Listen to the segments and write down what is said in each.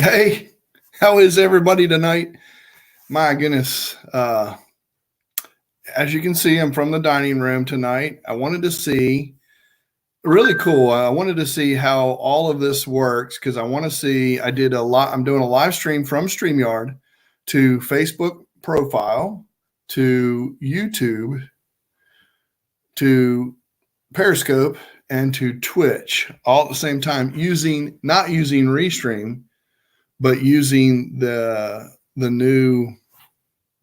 Hey, how is everybody tonight? My goodness. As you can see, I'm from the dining room tonight. I wanted to see, really cool. I wanted to see how all of this works because I want to see, I'm doing a live stream from StreamYard to Facebook profile, to YouTube, to Periscope, and to Twitch all at the same time not using Restream, but using the new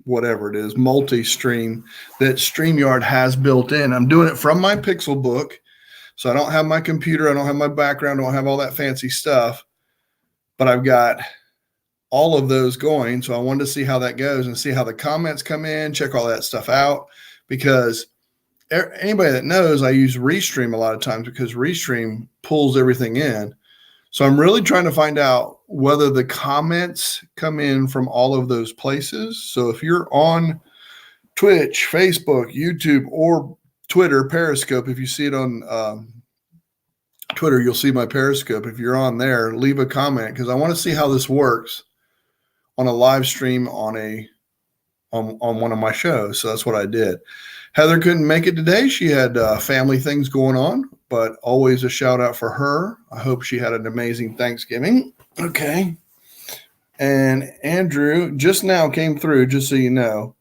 whatever it is, multi-stream that StreamYard has built in. I'm doing it from my Pixelbook. So I don't have my computer, I don't have my background, I don't have all that fancy stuff, but I've got all of those going. So I wanted to see how that goes and see how the comments come in, check all that stuff out, because anybody that knows, I use Restream a lot of times because Restream pulls everything in. So I'm really trying to find out whether the comments come in from all of those places. So if you're on Twitch, Facebook, YouTube, or Twitter, Periscope, if you see it on Twitter, you'll see my Periscope. If you're on there, leave a comment because I want to see how this works on a live stream on one of my shows. So that's what I did. Heather couldn't make it today. She had family things going on, but always a shout out for her. I hope she had an amazing Thanksgiving. Okay. And Andrew just now came through, just so you know,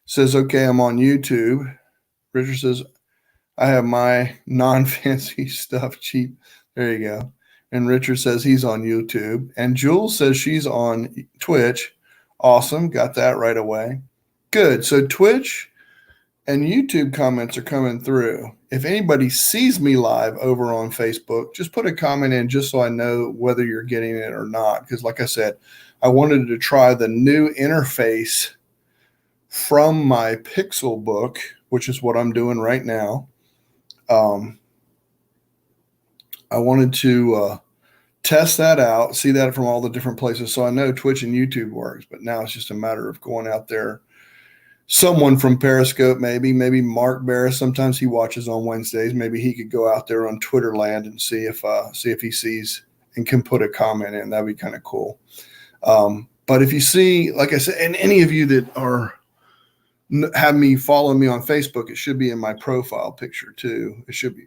says, okay, I'm on YouTube. Richard says, I have my non-fancy stuff cheap. There you go. And Richard says he's on YouTube. And Jules says she's on Twitch. Awesome. Got that right away. Good. So Twitch and YouTube comments are coming through. If anybody sees me live over on Facebook, just put a comment in just so I know whether you're getting it or not. Because like I said, I wanted to try the new interface from my Pixelbook, which is what I'm doing right now. I wanted to test that out, see that from all the different places. So I know Twitch and YouTube works, but now it's just a matter of going out there. Someone from Periscope, maybe Mark Barris. Sometimes he watches on Wednesdays. Maybe he could go out there on Twitter land and see if he sees and can put a comment in. That'd be kind of cool. But if you see, like I said, and any of you that have me follow me on Facebook, it should be in my profile picture too. It should be.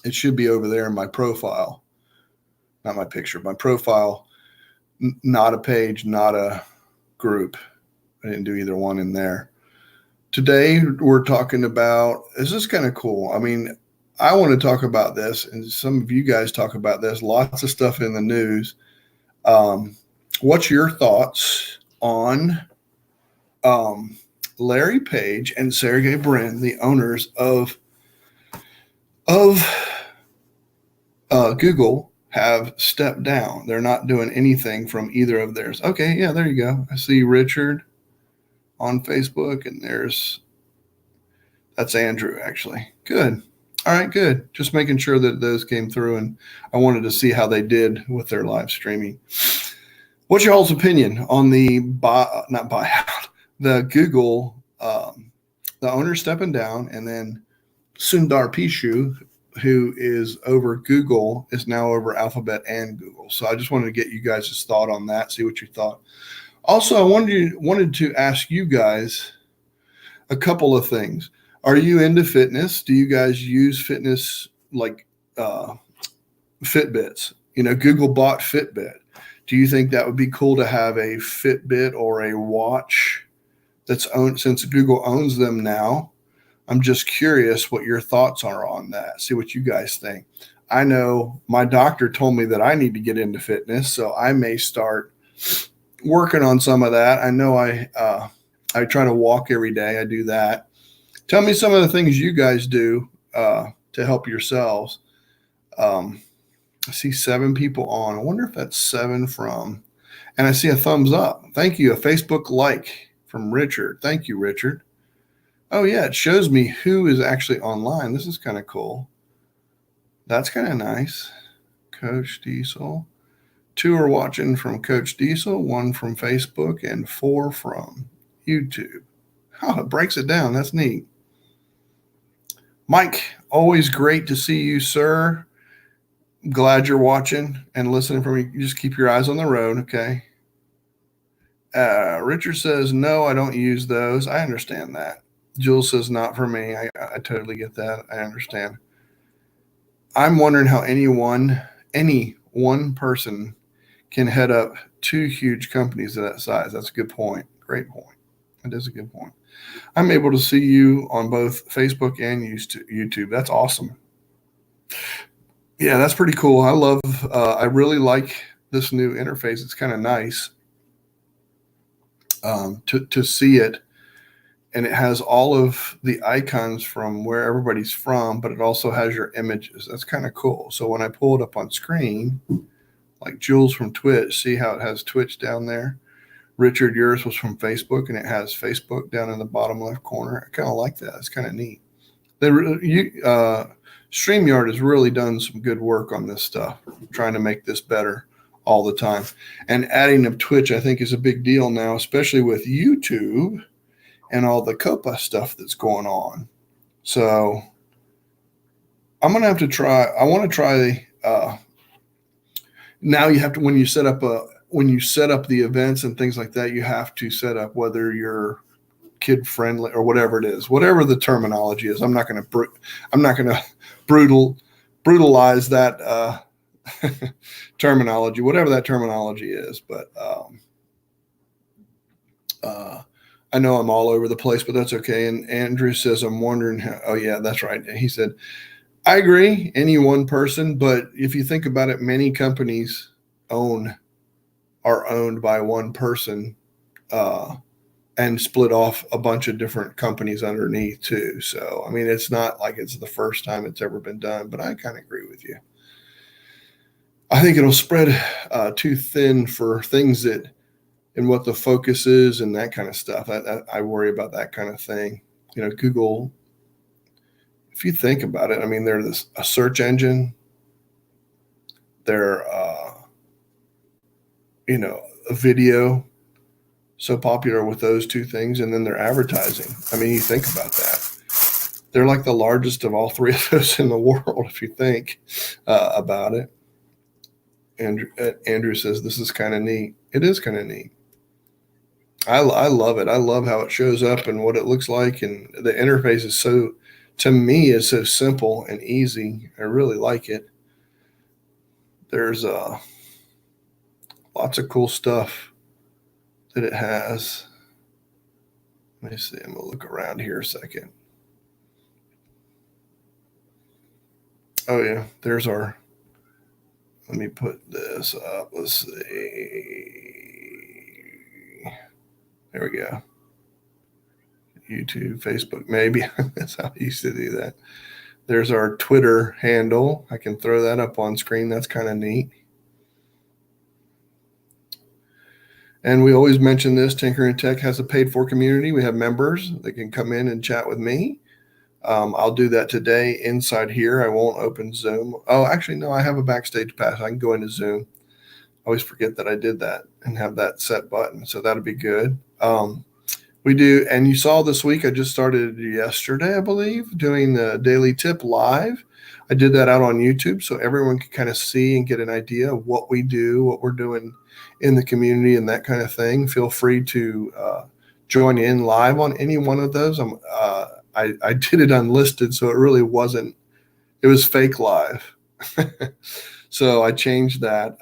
It should be over there in my profile, not my picture, my profile, not a page, not a group. I didn't do either one in there. Today, we're talking about, this is kind of cool. I mean, I want to talk about this, and some of you guys talk about this, lots of stuff in the news. What's your thoughts on Larry Page and Sergey Brin, the owners of Google, have stepped down? They're not doing anything from either of theirs. Okay, yeah, there you go. I see Richard on Facebook, and that's Andrew, actually. Good. All right, good. Just making sure that those came through, and I wanted to see how they did with their live streaming. What's your all's opinion on the not buyout, the Google, the owner stepping down, and then Sundar Pichai, who is over Google, is now over Alphabet and Google. So I just wanted to get you guys' thought on that, see what you thought. Also, I wanted to ask you guys a couple of things. Are you into fitness? Do you guys use fitness like Fitbits? You know, Google bought Fitbit. Do you think that would be cool to have a Fitbit or a watch that's owned, since Google owns them now? I'm just curious what your thoughts are on that. See what you guys think. I know my doctor told me that I need to get into fitness, so I may start working on some of that. I know I try to walk every day. I do that. Tell me some of the things you guys do to help yourselves. I see 7 people on. I wonder if that's 7 from, and I see a thumbs up. Thank you. A Facebook like from Richard. Thank you, Richard. Oh yeah, it shows me who is actually online. This is kind of cool. That's kind of nice. Coach Diesel. 2 are watching from Coach Diesel, 1 from Facebook, and 4 from YouTube. Oh, it breaks it down. That's neat. Mike, always great to see you, sir. glad you're watching and listening for me. You just keep your eyes on the road, okay? Richard says, no, I don't use those. I understand that. Jules says, not for me. I totally get that. I understand. I'm wondering how any one person can head up two huge companies of that size. That's a good point. Great point. That is a good point. I'm able to see you on both Facebook and YouTube. That's awesome. Yeah, that's pretty cool. I really like this new interface. It's kind of nice to see it. And it has all of the icons from where everybody's from, but it also has your images. That's kind of cool. So when I pull it up on screen, like Jules from Twitch, see how it has Twitch down there? Richard, yours was from Facebook, and it has Facebook down in the bottom left corner. I kind of like that. It's kind of neat. StreamYard has really done some good work on this stuff, trying to make this better all the time. And adding of Twitch, I think, is a big deal now, especially with YouTube and all the COPA stuff that's going on. So I'm going to have to try. I want to try. Now you have to, when you set up the events and things like that, you have to set up whether you're kid friendly or whatever it is, whatever the terminology is. I'm not going to brutalize that terminology, whatever that terminology is. But I know I'm all over the place, but that's okay. And Andrew says, I'm wondering how, oh yeah, that's right. He said, I agree, any one person, but if you think about it, many companies are owned by one person, and split off a bunch of different companies underneath too. So, I mean, it's not like it's the first time it's ever been done, but I kind of agree with you. I think it'll spread too thin for things that, and what the focus is and that kind of stuff. I worry about that kind of thing. You know, Google, if you think about it, I mean, they're a search engine. They're, a video, so popular with those two things, and then their advertising. I mean, you think about that. They're like the largest of all three of those in the world, if you think about it. Andrew says, this is kind of neat. It is kind of neat. I love it. I love how it shows up and what it looks like, and the interface is to me, is so simple and easy. I really like it. There's lots of cool stuff that it has. Let me see. I'm going to look around here a second. Oh, yeah. Let me put this up. Let's see. There we go. YouTube, Facebook, maybe. That's how I used to do that. There's our Twitter handle. I can throw that up on screen. That's kind of neat. And we always mention this, Tinkering Tech has a paid for community. We have members that can come in and chat with me. I'll do that today inside here. I won't open Zoom. Oh, actually, no, I have a backstage pass. I can go into Zoom. I always forget that I did that and have that set button. So that'll be good. We do. And you saw this week, I just started yesterday, I believe, doing the daily tip live. I did that out on YouTube so everyone can kind of see and get an idea of what we do, what we're doing in the community and that kind of thing. Feel free to join in live on any one of those. I did it unlisted, so it really wasn't. It was fake live. So I changed that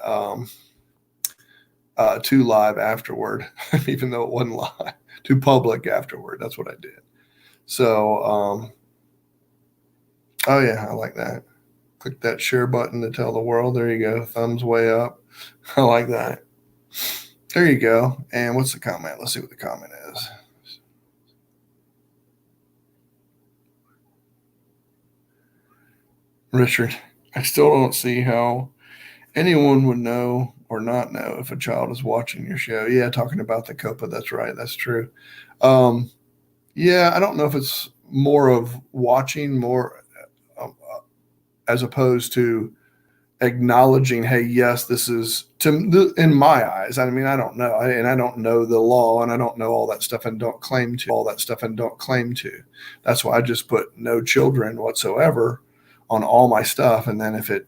to live afterward, even though it wasn't live, to public afterward. That's what I did. So, oh yeah, I like that. Click that share button to tell the world. There you go. Thumbs way up. I like that. There you go. And what's the comment? Let's see what the comment is. Richard, I still don't see how anyone would know or not know if a child is watching your show. Yeah, talking about the COPA. That's right. That's true. Yeah, I don't know if it's more of watching more as opposed to acknowledging, hey, yes, this is in my eyes. I mean, I don't know, and I don't know the law, and I don't know all that stuff, and don't claim to. That's why I just put no children whatsoever on all my stuff, and then if it,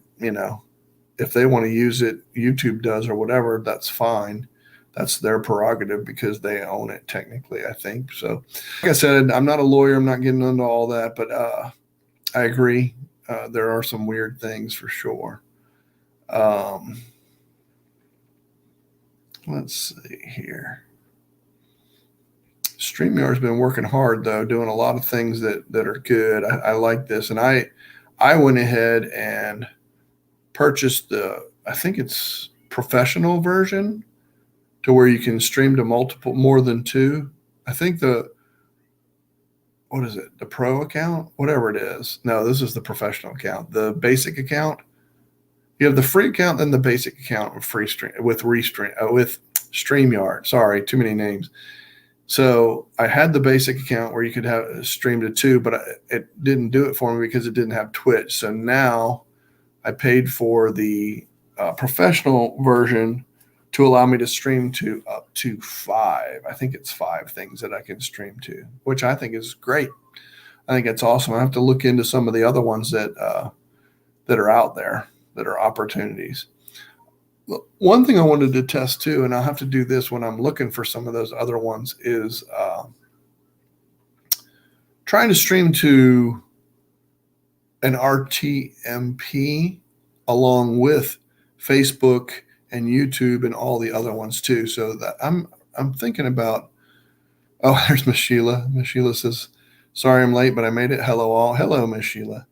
if they want to use it, YouTube does or whatever, that's fine. That's their prerogative because they own it technically, I think. So, like I said, I'm not a lawyer. I'm not getting into all that, but I agree. There are some weird things for sure. Let's see here. StreamYard's been working hard though, doing a lot of things that are good. I like this, and I went ahead and purchased I think it's professional version to where you can stream to more than two. I think what is it? The pro account, whatever it is. No, this is the professional account. The basic account. You have the free account, then the basic account with with StreamYard. Sorry, too many names. So I had the basic account where you could have stream to two, but it didn't do it for me because it didn't have Twitch. So now I paid for the professional version to allow me to stream to up to 5. I think it's 5 things that I can stream to, which I think is great. I think it's awesome. I have to look into some of the other ones that are out there that are opportunities. One thing I wanted to test too, and I'll have to do this when I'm looking for some of those other ones, is trying to stream to an RTMP along with Facebook and YouTube and all the other ones too. So that I'm thinking about. Oh, there's Miss Sheila. Miss Sheila says, "Sorry I'm late, but I made it. Hello all." Hello, Miss Sheila.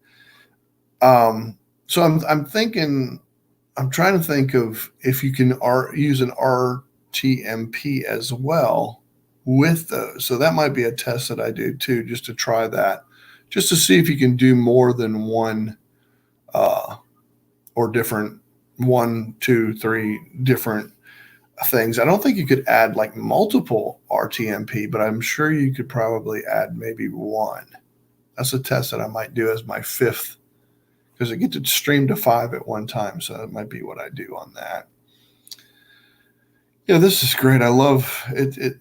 So I'm thinking. I'm trying to think of if you can use an RTMP as well with those. So that might be a test that I do too, just to try that, just to see if you can do more than one or different 1, 2, 3 different things. I don't think you could add like multiple RTMP, but I'm sure you could probably add maybe one. That's a test that I might do as my 5th, because I get to stream to 5 at one time. So that might be what I do on that. Yeah, this is great. I love it.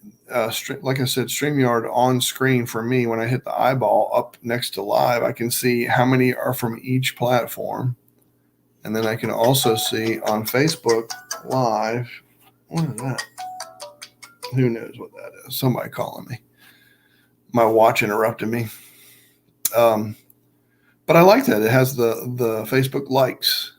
Like I said, StreamYard on screen for me, when I hit the eyeball up next to live, I can see how many are from each platform. And then I can also see on Facebook Live. What is that? Who knows what that is? Somebody calling me. My watch interrupted me. But I like that. It has the Facebook likes.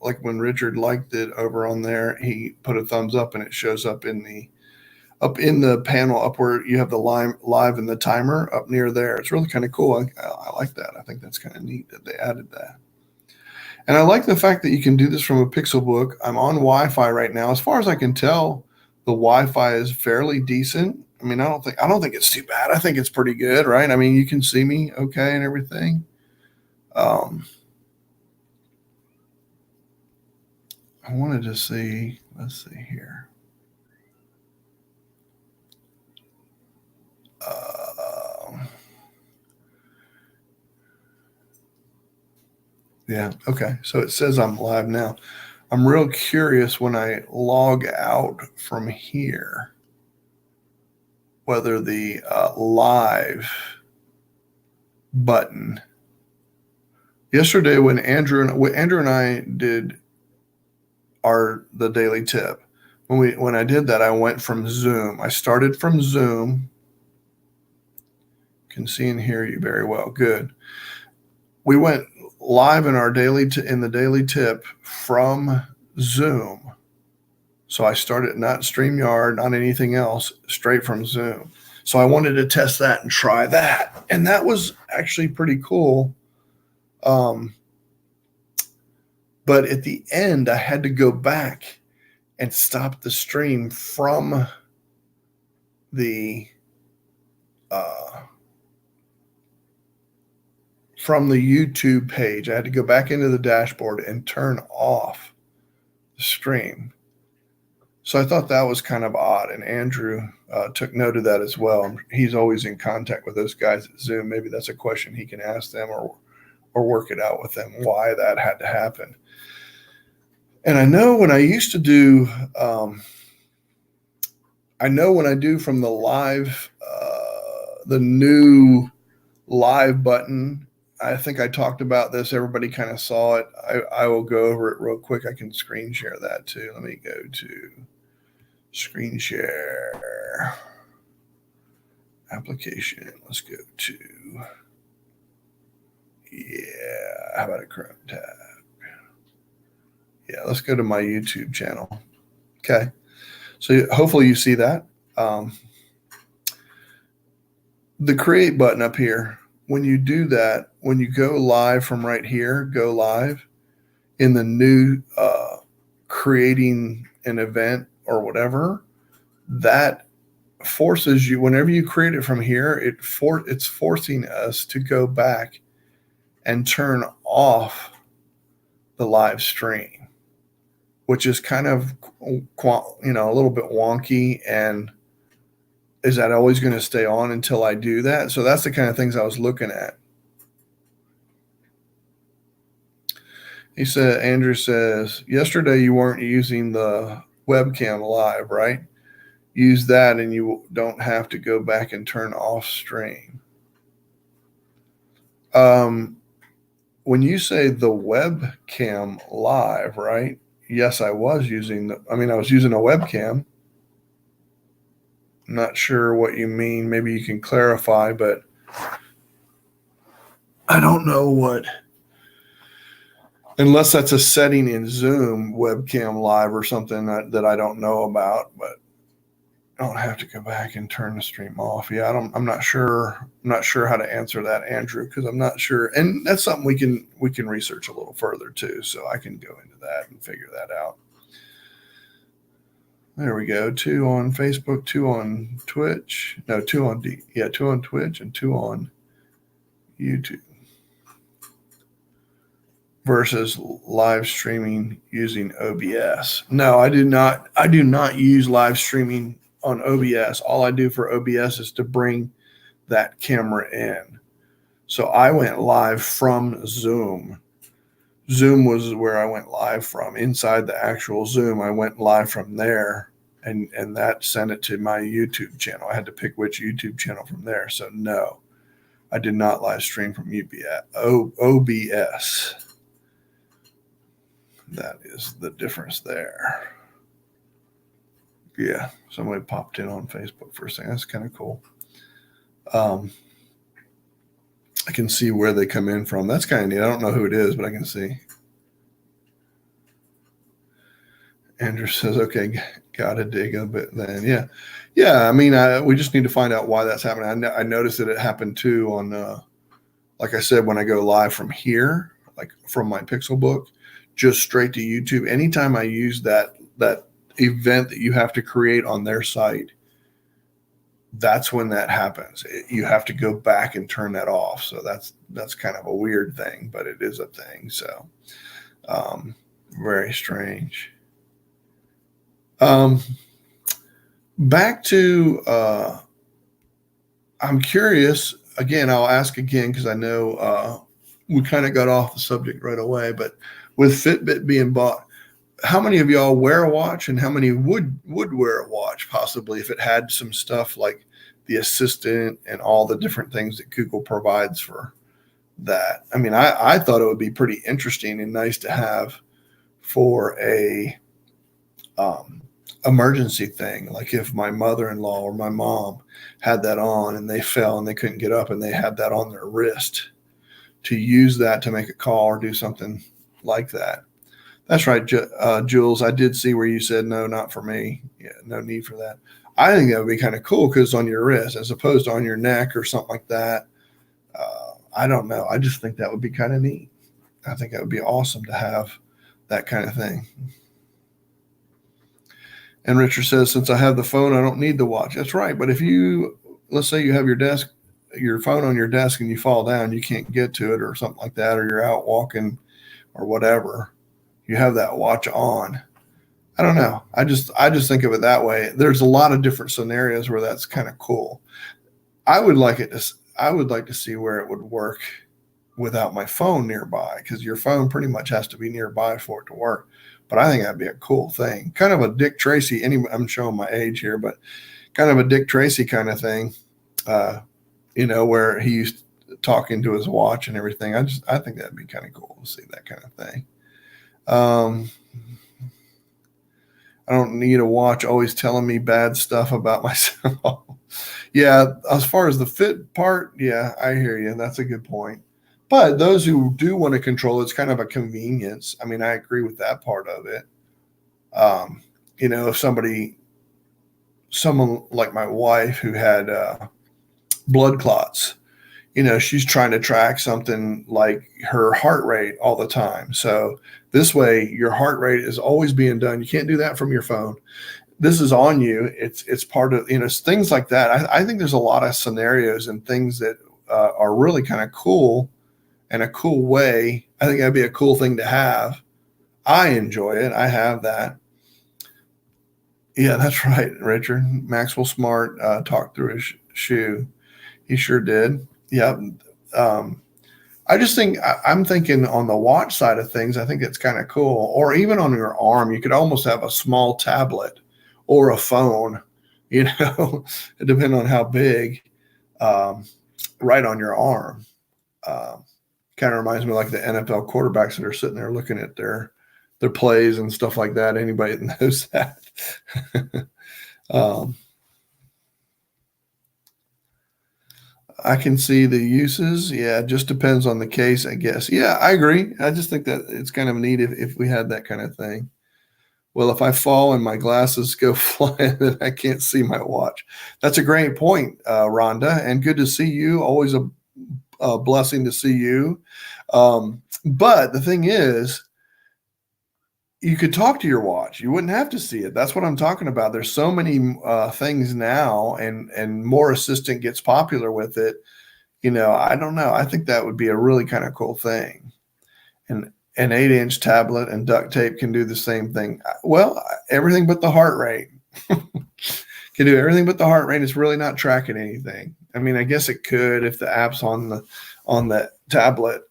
Like when Richard liked it over on there, he put a thumbs up and it shows up in the panel up where you have the live and the timer up near there. It's really kind of cool. I like that. I think that's kind of neat that they added that. And I like the fact that you can do this from a Pixelbook. I'm on Wi-Fi right now. As far as I can tell, the Wi-Fi is fairly decent. I mean, I don't think it's too bad. I think it's pretty good, right? I mean, you can see me okay and everything. I wanted to see, let's see here. Yeah, okay. So it says I'm live now. I'm real curious when I log out from here whether the live button. Yesterday when Andrew and I did the daily tip, when I did that, I went from Zoom. I started from Zoom. Can see and hear you very well. Good. We went live in our in the daily tip from Zoom. So I started not StreamYard, not anything else, straight from Zoom. So I wanted to test that and try that. And that was actually pretty cool. But at the end, I had to go back and stop the stream from the YouTube page. I had to go back into the dashboard and turn off the stream. So I thought that was kind of odd, and Andrew took note of that as well. He's always in contact with those guys at Zoom. Maybe that's a question he can ask them or work it out with them, why that had to happen. And I know when I used to do, when I do from the live, the new live button, I think I talked about this. Everybody kind of saw it. I will go over it real quick. I can screen share that too. Let me go to screen share application. Let's go to, how about a Chrome tab? Yeah, let's go to my YouTube channel. Okay. So hopefully you see that. The create button up here, when you do that, when you go live from right here, go live in the new creating an event or whatever, that forces you, whenever you create it from here, it's forcing us to go back and turn off the live stream, which is kind of, a little bit wonky. And is that always going to stay on until I do that? So that's the kind of things I was looking at. He said, Andrew says, yesterday you weren't using the webcam live, right? Use that and you don't have to go back and turn off stream. When you say the webcam live, right? Yes, I was using I was using a webcam. I'm not sure what you mean. Maybe you can clarify, but I don't know what, unless that's a setting in Zoom, webcam live or something that I don't know about, but I don't have to go back and turn the stream off. Yeah, I'm not sure. I'm not sure how to answer that, Andrew, because I'm not sure. And that's something we can research a little further too. So I can go into that and figure that out. There we go. 2 on Facebook, 2 on Twitch. No, 2 on 2 on Twitch and 2 on YouTube. Versus live streaming using OBS. No, I do not use live streaming on OBS. All I do for OBS is to bring that camera in. So I went live from Zoom. Zoom was where I went live from. Inside the actual Zoom, I went live from there, and that sent it to my YouTube channel. I had to pick which YouTube channel from there. So no, I did not live stream from OBS. That is the difference there. Yeah, somebody popped in on Facebook for a second. That's kind of cool. I can see where they come in from. That's kind of neat. I don't know who it is, but I can see. Andrew says, okay, got to dig a bit then. Yeah. We just need to find out why that's happening. I noticed that it happened too on, like I said, when I go live from here, like from my Pixelbook, just straight to YouTube. Anytime I use that event that you have to create on their site, that's when that happens. You have to go back and turn that off. So that's kind of a weird thing, but it is a thing. So very strange. Back to I'm curious. Again, I'll ask again because I know we kind of got off the subject right away, but with Fitbit being bought, how many of y'all wear a watch, and how many would wear a watch possibly if it had some stuff like the assistant and all the different things that Google provides for that? I thought it would be pretty interesting and nice to have for a emergency thing. Like if my mother-in-law or my mom had that on and they fell and they couldn't get up and they had that on their wrist, to use that to make a call or do something like that. That's right, Jules. I did see where you said, no, not for me. Yeah, no need for that. I think that would be kind of cool because it's on your wrist as opposed to on your neck or something like that. I don't know. I just think that would be kind of neat. I think that would be awesome to have that kind of thing. And Richard says, since I have the phone, I don't need the watch. That's right. But if let's say you have your phone on your desk and you fall down, you can't get to it or something like that, or you're out walking or whatever, you have that watch on. I don't know. I just think of it that way. There's a lot of different scenarios where that's kind of cool. I would like to see where it would work without my phone nearby, because your phone pretty much has to be nearby for it to work. But I think that'd be a cool thing. Kind of a Dick Tracy. I'm showing my age here, but kind of a Dick Tracy kind of thing. Where he used talking to his watch and everything. I think that'd be kind of cool to see that kind of thing. Um, I don't need a watch always telling me bad stuff about myself. Yeah, as far as the fit part, yeah, I hear you. That's a good point. But those who do want to control, it's kind of a convenience. I mean, I agree with that part of it. Um, if someone like my wife who had blood clots, she's trying to track something like her heart rate all the time. So this way, your heart rate is always being done. You can't do that from your phone. This is on you. It's part of, things like that. I think there's a lot of scenarios and things that are really kind of cool and a cool way. I think that'd be a cool thing to have. I enjoy it. I have that. Yeah, that's right, Richard. Maxwell Smart talked through his shoe. He sure did. Yeah. I just think I'm thinking on the watch side of things, I think it's kind of cool. Or even on your arm, you could almost have a small tablet or a phone, depending on how big, right on your arm. Kind of reminds me of like the NFL quarterbacks that are sitting there looking at their plays and stuff like that. Anybody that knows that. I can see the uses. Yeah, it just depends on the case, I guess. Yeah, I agree. I just think that it's kind of neat if we had that kind of thing. Well, if I fall and my glasses go flying, then I can't see my watch. That's a great point, Rhonda, and good to see you. Always a blessing to see you. But the thing is, you could talk to your watch. You wouldn't have to see it. That's what I'm talking about. There's so many things now, and more assistant gets popular with it. I don't know. I think that would be a really kind of cool thing. And an 8-inch tablet and duct tape can do the same thing. Well, everything but the heart rate. Can do everything but the heart rate. It's really not tracking anything. I mean, I guess it could if the app's on the tablet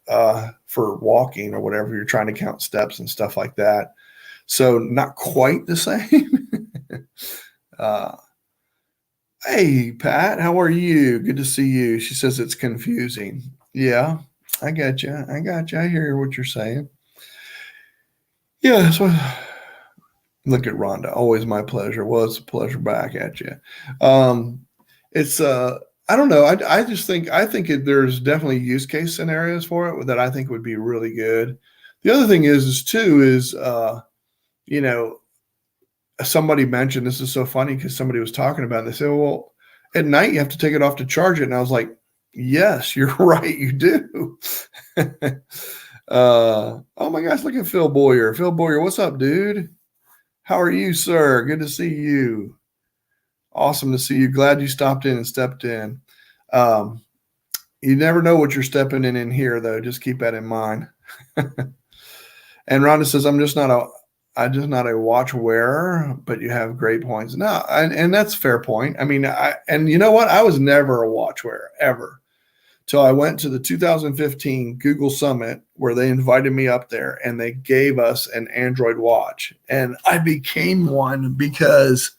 for walking or whatever. You're trying to count steps and stuff like that. So not quite the same. Hey, Pat, how are you? Good to see you. She says it's confusing. Yeah, I got you. I hear what you're saying. Yeah, so look at Rhonda. Always my pleasure. Well, it's a pleasure back at you. It's I don't know. I just think there's definitely use case scenarios for it that I think would be really good. The other thing is somebody mentioned, this is so funny because somebody was talking about it. They said, well, at night you have to take it off to charge it. And I was like, yes, you're right. You do. Oh my gosh, look at Phil Boyer. Phil Boyer, what's up, dude? How are you, sir? Good to see you. Awesome to see you. Glad you stopped in and stepped in. You never know what you're stepping in here, though. Just keep that in mind. And Rhonda says, I'm just not a watch wearer, but you have great points. No, and that's a fair point. I mean, and you know what? I was never a watch wearer, ever. Till I went to the 2015 Google Summit where they invited me up there and they gave us an Android watch. And I became one because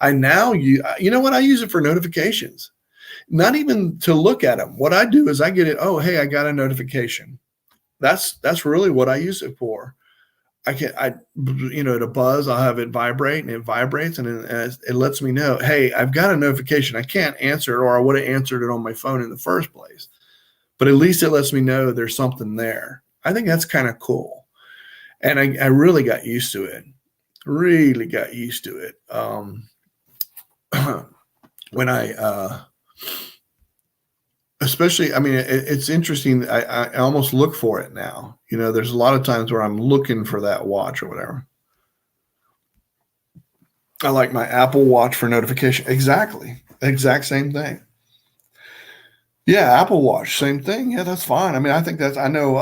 I now use, you know what? I use it for notifications, not even to look at them. What I do is I get it. Oh, hey, I got a notification. That's really what I use it for. To buzz, I'll have it vibrate, and it vibrates, and it lets me know, hey, I've got a notification. I can't answer it, or I would have answered it on my phone in the first place. But at least it lets me know there's something there. I think that's kind of cool. And I really got used to it. Really got used to it. When especially, I mean, it's interesting. I almost look for it now. There's a lot of times where I'm looking for that watch or whatever. I like my Apple Watch for notification. Exactly. Exact same thing. Yeah, Apple Watch, same thing. Yeah, that's fine. I mean, I know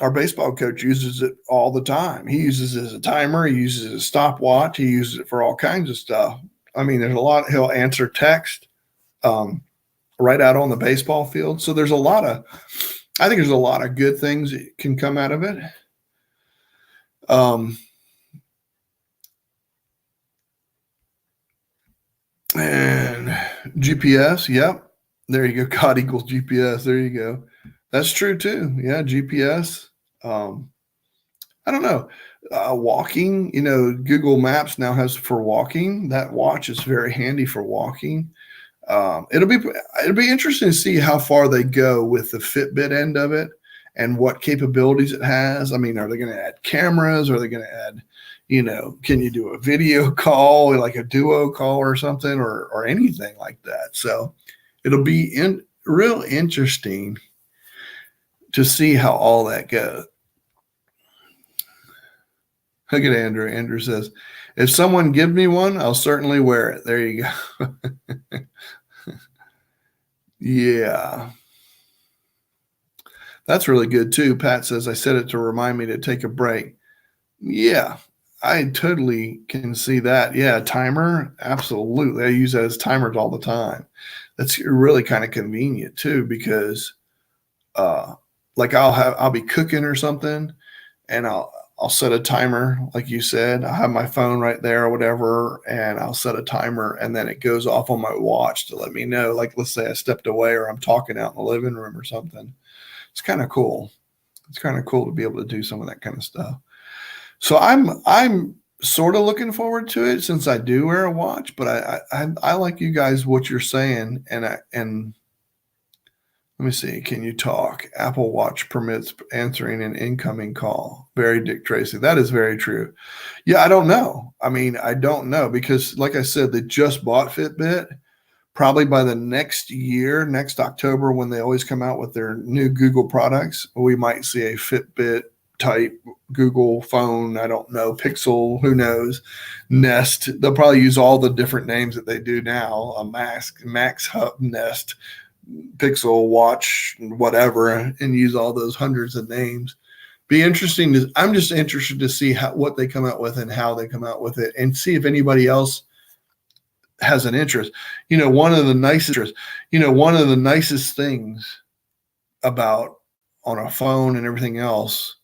our baseball coach uses it all the time. He uses it as a timer. He uses it as a stopwatch. He uses it for all kinds of stuff. I mean, there's a lot. He'll answer text right out on the baseball field. So I think there's a lot of good things that can come out of it. And GPS, yep. There you go. God equals GPS. There you go. That's true too. Yeah, GPS. I don't know. Walking, Google Maps now has for walking. That watch is very handy for walking. It'll be interesting to see how far they go with the Fitbit end of it and what capabilities it has. I mean, are they going to add cameras? Are they going to add, can you do a video call, like a duo call or something, or anything like that? So it'll be real interesting to see how all that goes. Look at Andrew. Andrew says, if someone give me one, I'll certainly wear it. There you go. Yeah. That's really good too. Pat says, I said it to remind me to take a break. Yeah, I totally can see that. Yeah, timer. Absolutely. I use that as timers all the time. That's really kind of convenient too, because like I'll be cooking or something, and I'll set a timer, like you said. I have my phone right there or whatever, and I'll set a timer, and then it goes off on my watch to let me know. Like, let's say I stepped away or I'm talking out in the living room or something. It's kind of cool. It's kind of cool to be able to do some of that kind of stuff. So I'm sort of looking forward to it since I do wear a watch, but I like you guys what you're saying, and let me see. Can you talk? Apple Watch permits answering an incoming call. Very Dick Tracy. That is very true. Yeah, I don't know. I mean, I don't know because, like I said, they just bought Fitbit. Probably by the next year, next October, when they always come out with their new Google products, we might see a Fitbit type Google phone. I don't know, Pixel, who knows, Nest. They'll probably use all the different names that they do now, a Max Hub, Nest, Pixel, Watch, whatever, and use all those hundreds of names. Be interesting. I'm just interested to see what they come out with and how they come out with it, and see if anybody else has an interest. One of the nicest things about on a phone and everything else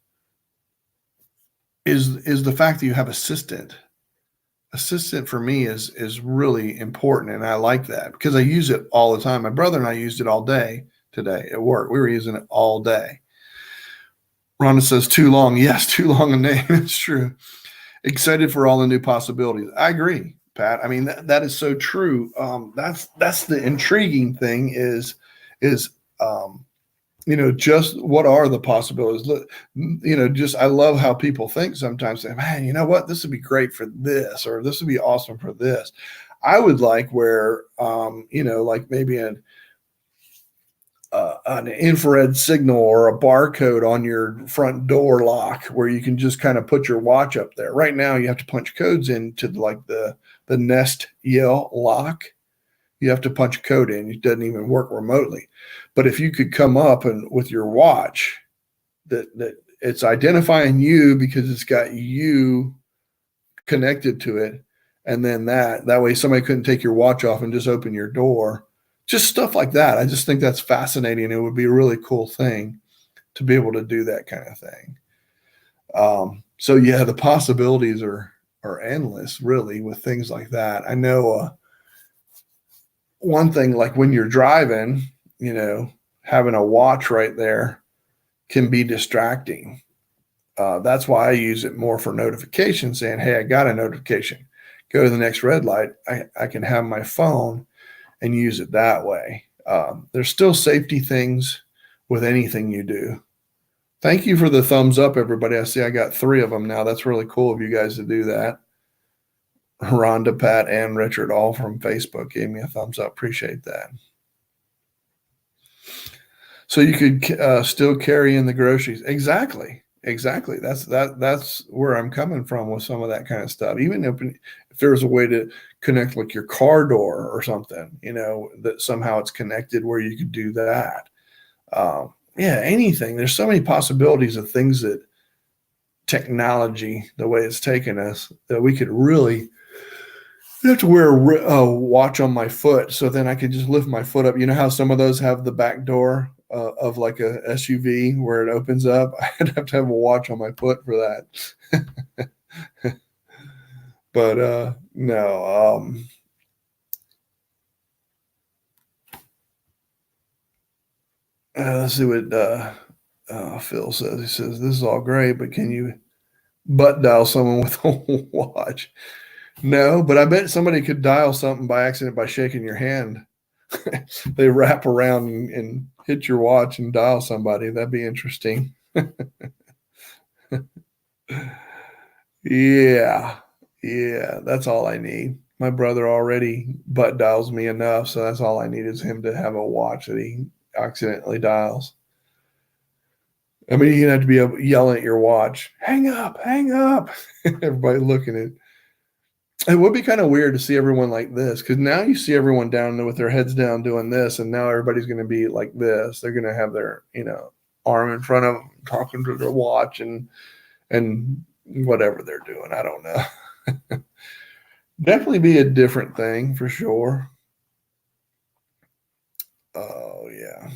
is the fact that you have assistant. Assistant for me is really important, and I like that because I use it all the time. My brother and I used it all day today at work. We were using it all day. Rhonda says too long. Yes, too long a name. It's true. Excited for all the new possibilities. I agree, Pat. I mean, that is so true. That's the intriguing thing is just what are the possibilities? Just I love how people think sometimes. Say, man, you know what? This would be great for this, or this would be awesome for this. I would like where, like maybe an infrared signal or a barcode on your front door lock where you can just kind of put your watch up there. Right now, you have to punch codes into like the Nest Yell lock. You have to punch a code in. It doesn't even work remotely. But if you could come up and with your watch, that it's identifying you because it's got you connected to it, and then that way somebody couldn't take your watch off and just open your door. Just stuff like that. I just think that's fascinating. It would be a really cool thing to be able to do that kind of thing. So yeah, the possibilities are endless, really, with things like that. I know one thing, like when you're driving, having a watch right there can be distracting. That's why I use it more for notifications, saying, hey, I got a notification. Go to the next red light. I can have my phone and use it that way. There's still safety things with anything you do. Thank you for the thumbs up, everybody. I see I got 3 of them now. That's really cool of you guys to do that. Rhonda, Pat, and Richard, all from Facebook, gave me a thumbs up. Appreciate that. So you could still carry in the groceries. Exactly. That's where I'm coming from with some of that kind of stuff. Even if there's a way to connect like your car door or something, that somehow it's connected where you could do that. Yeah, anything. There's so many possibilities of things that technology, the way it's taken us, that we could really. I have to wear a watch on my foot, so then I could just lift my foot up. You know how some of those have the back door of like a SUV where it opens up? I'd have to have a watch on my foot for that. But no. Let's see what Phil says. He says, this is all great, but can you butt dial someone with a watch? No, but I bet somebody could dial something by accident by shaking your hand. They wrap around and hit your watch and dial somebody. That'd be interesting. Yeah. Yeah. That's all I need. My brother already butt dials me enough. So that's all I need is him to have a watch that he accidentally dials. I mean, you're gonna have to be able yelling at your watch, hang up, hang up. Everybody looking at. It would be kind of weird to see everyone like this because now you see everyone down there with their heads down doing this, and now everybody's going to be like this. They're going to have their arm in front of them, talking to their watch and whatever they're doing. I don't know. Definitely be a different thing for sure. Oh yeah.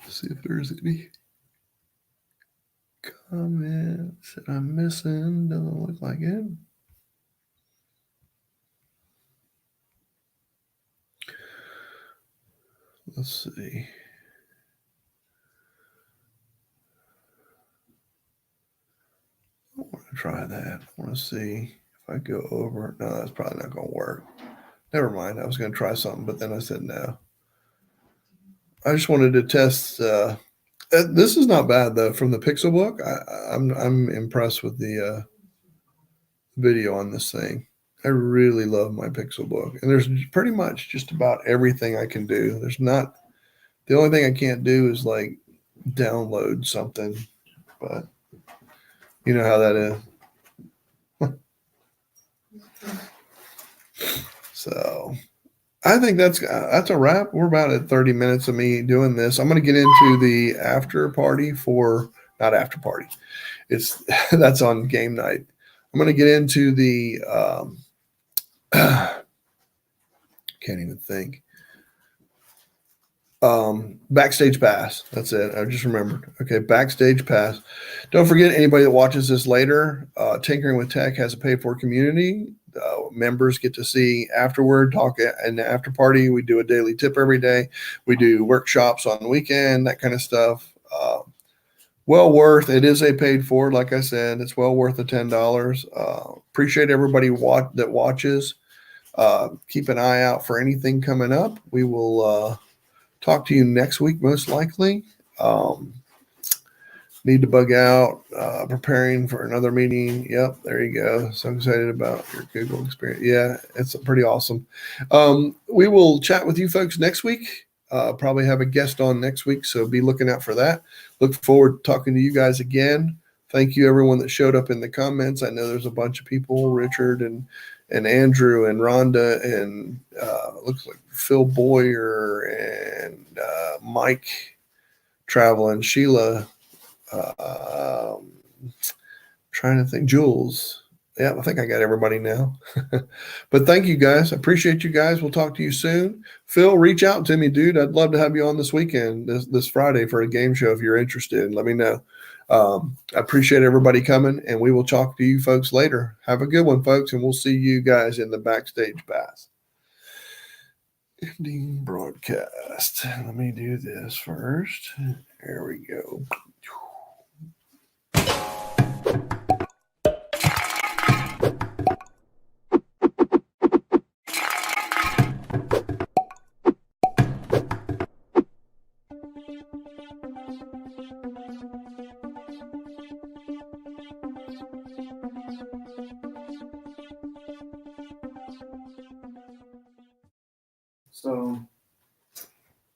Let's see if there's any comments that I'm missing. Doesn't look like it. Let's see. I want to try that. I want to see if I go over. No, that's probably not going to work. Never mind. I was going to try something, but then I said no. I just wanted to test. This is not bad though. From the Pixelbook, I'm impressed with the video on this thing. I really love my Pixelbook, and there's pretty much just about everything I can do. There's not the only thing I can't do is like download something, but you know how that is. So I think that's a wrap. We're about at 30 minutes of me doing this. I'm going to get into the after party for not after party. It's that's on game night. I'm going to get into the can't even think. Backstage pass. That's it. I just remembered. Okay, backstage pass. Don't forget, anybody that watches this later, Tinkering with Tech has a paid for community. Members get to see afterward, talk in the after party. We do a daily tip every day. We do workshops on the weekend, that kind of stuff. Well worth. It is a paid for. Like I said, it's well worth the $10. Appreciate everybody that watches. Keep an eye out for anything coming up. We will talk to you next week, most likely. Need to bug out, preparing for another meeting. Yep, there you go. So excited about your Google experience. Yeah, it's pretty awesome. We will chat with you folks next week. Probably have a guest on next week, so be looking out for that. Look forward to talking to you guys again. Thank you, everyone that showed up in the comments. I know there's a bunch of people, Richard and Andrew and Rhonda and looks like Phil Boyer and Mike traveling, Sheila. Trying to think, Jules. Yeah, I think I got everybody now. But thank you guys. I appreciate you guys. We'll talk to you soon. Phil, reach out to me, dude. I'd love to have you on this weekend, this Friday for a game show if you're interested. Let me know. I appreciate everybody coming, and we will talk to you folks later. Have a good one, folks, and we'll see you guys in the backstage pass. Ending broadcast. Let me do this first. There we go. So